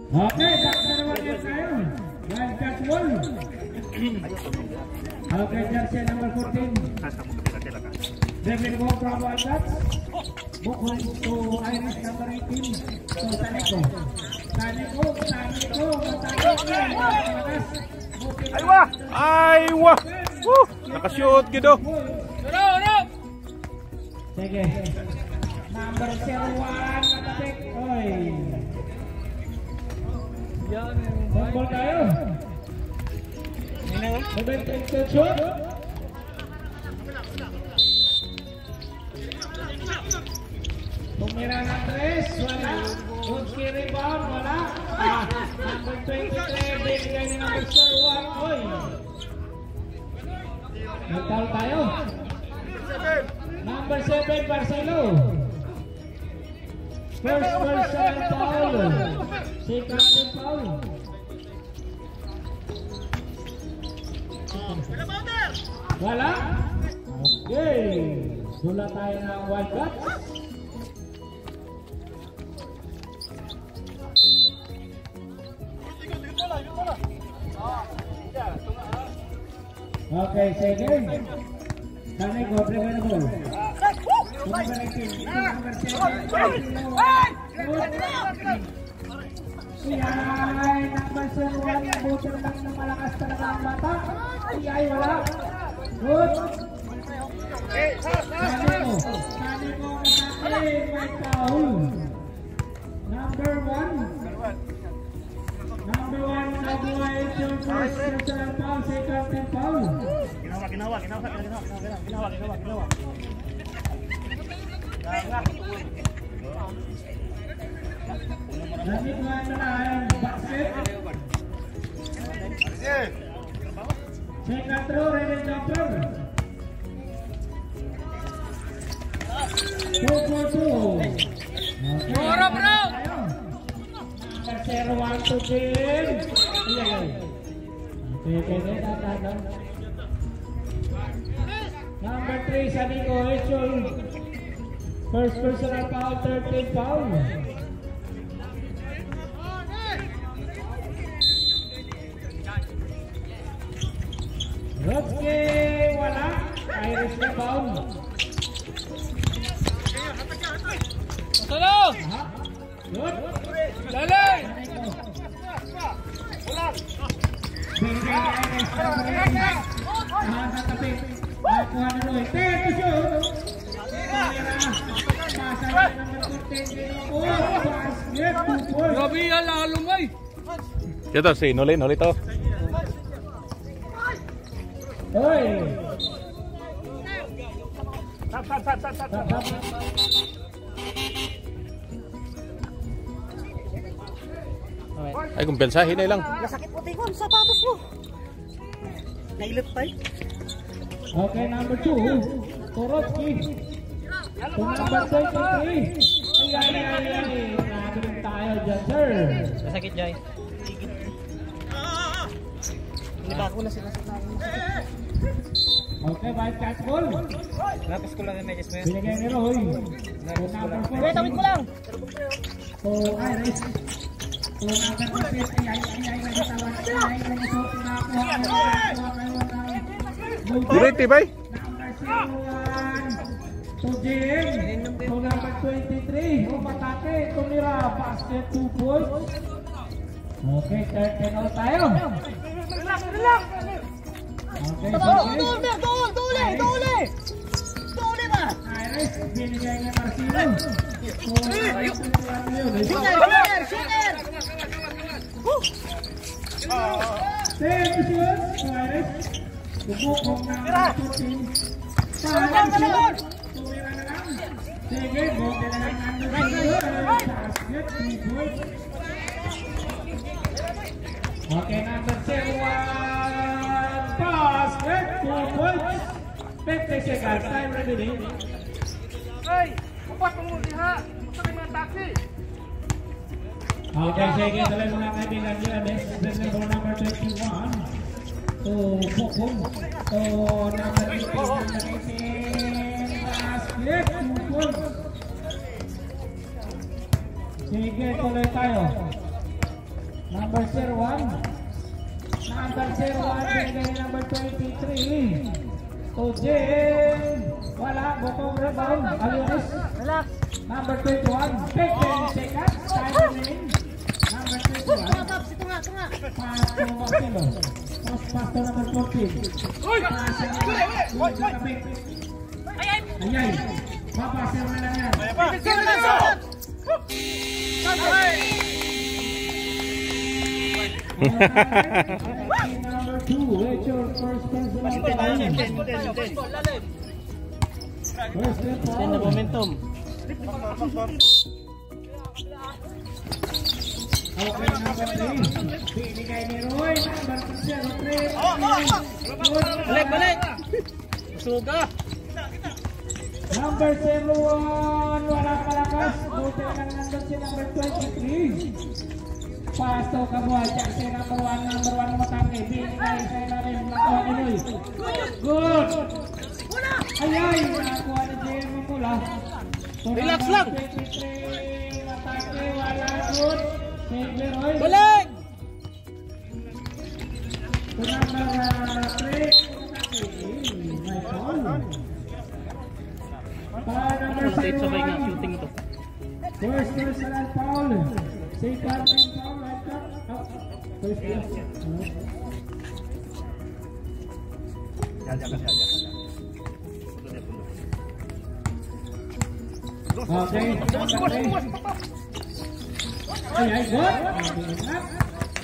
Okay, back na naman yan tayo. Wildcat wall. Okay, jersey number 14. Devin Wong from Wildcats. Bukol to Irish number 18. So, Taniko. Aywa! Aywa! Woo! Nakashoot gido. Sige. Number 01 nakatik. Oy. Ball tayo. Seventeen shoot. Tumira ng 3, wala. Good rebound, wala. Number 23, bigay ni number 1. Oy. Nagtal tayo. Number 7, Barcelo. First personal foul. Second foul. Wala. Okay. Dula tayo ng Wildcats. Okay, second. Kami go, play by the ball. Number 18, number 7. Siyay, number 1, buto lang na malakas talaga ang mata. Siyay, wala. Good. Saniko natin, may foul. Number 1. Number 1, nabuhay yung first personal foul, second foul. Ginawa. Nanti buat menahan basket. Second throw, ready jumper. 2-4-2. Bro. Number 1 to game. Okay, datang. Number 3, Saniko Echol. First personal foul, 13 foul. Okay, wala. Irish na foul. Tulong! Good. Laling! Grabe yan, lalumay! Ito, si Noli to. Hoy! Ay, kumpensahin na lang. Nasakit puti ko ang sapatos mo. Nailip pa eh. Okay, number 2. Torowski. Number 23. Ay. Nagaling tayo dyan, sir. Nasakit, Jai. Hindi ba ako nasakit? Okay, Wildcats ball. Lapis ko lang yung medyo mo. Binigay ni Roy. Tawid ko lang. So, Irish. So, number 6. Ay. Direte, bay? Number 01. To Jim. So, number 23. Patake. Tumira. Basket 2 points. Okay, 13 out tayo. Relax. Okay, Dole ba? Iris, binigay niya Marcelo. Shooter! Same shoot, Iris. Bubukong na shooting. Tumira na lang. Sige, buke na lang basket, 2 points. Okay, number 1. Basket, 2 points. 50 seconds, time ready. Hey, upat mo diha. Usa kay mga taxi. Okay, sige, tuloy mga kaibigan dyan. This is number 21. To Bukong. To number 18. Basket, 2 points. Sige, tuloy tayo. Number 01. Number 01, binigay number 23. To Jim. Wala, bukong rebound. Alias. Relax. Number 21. 15 seconds. Time remaining. Number 21. Ito nga. Pass to Marcelo. Pass to number 14. Ayay. Papasir na lang yan. Number 2, your first personal foul. First foul. Momentum. Okay, number 3. Binigay ni Roy. Number 03. Balik. Suga. Number 01. Wala palakas. Buti lang nandun si number 23. Pass to Kabuhay. Check si number 1 matangay. Binigay sa ilalim. Nakuha ni Roy. Good. Ayay. Nakuha ni Jeremy Mula. Relax lang. 23. Matangay. Wala. Good. Balik! Sabay nga shooting ito. First personal foul. Second foul. First okay. Ay, good.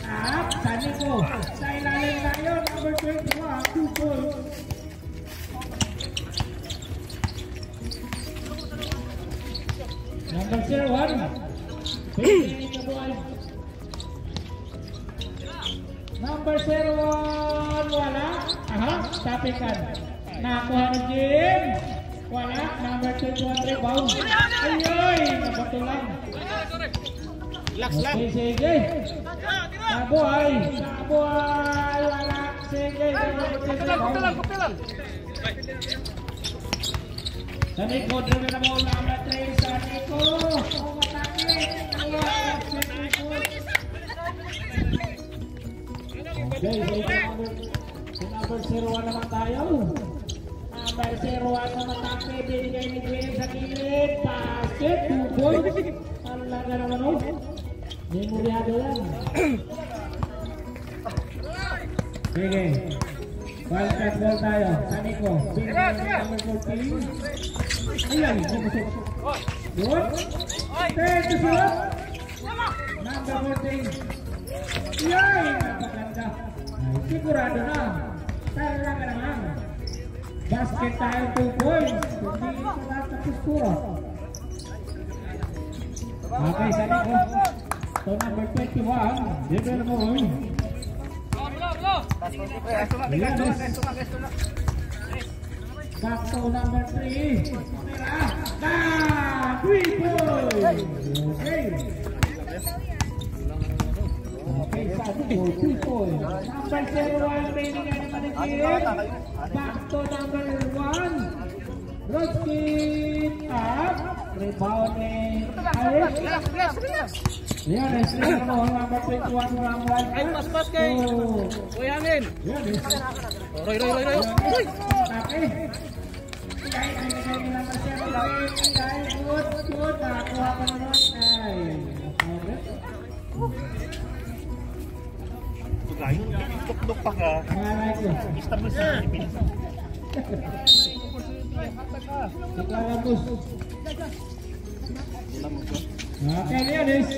Up, tani ko. Sa ilalim na yun, number 21, 2 points. Number 01. Number 01, wala. Aha, tapikan. Nakuha ni Jim. Wala. Number 21, rebound. Ayoy, nabatulan. Relax lang. Okay, sige. Kabuhay. Wala. Sige. Kopya lang. Sa likod na naman mo number 3. Sa likod. Okay, number 01 naman tayo. Number 01 naman tayo. Binigay ni Gwen sa kilid. Passet. 2 points. Talaga naman o. Memoryado yan. Sige. Balikat ball tayo. Saniko. Binigay ni number 14. Ayan. Good. 10 to 0. Number 14. Yay! Napaganda. Sigurado na. Talaga naman. Basket tayo 2 points. Hindi ito natapos puro. Okay, Saniko. So number 21. Dibel mo. Back to number 3. 3 points. Okay. Okay, Saniko, 2 points. Number 01, binigyan naman ni Jim. Back to number 1. Ruskin up. Rebound ni Irish. Yan, next mo. Number 21, Ramlan. Ay, pas kay. Uyangin. Yan, Roy. okay. Good. Nakakuha ka naman. Ay, Tuk-tuk pa ka. malay ko. Establish na Pilipinas. Okay, Leonis.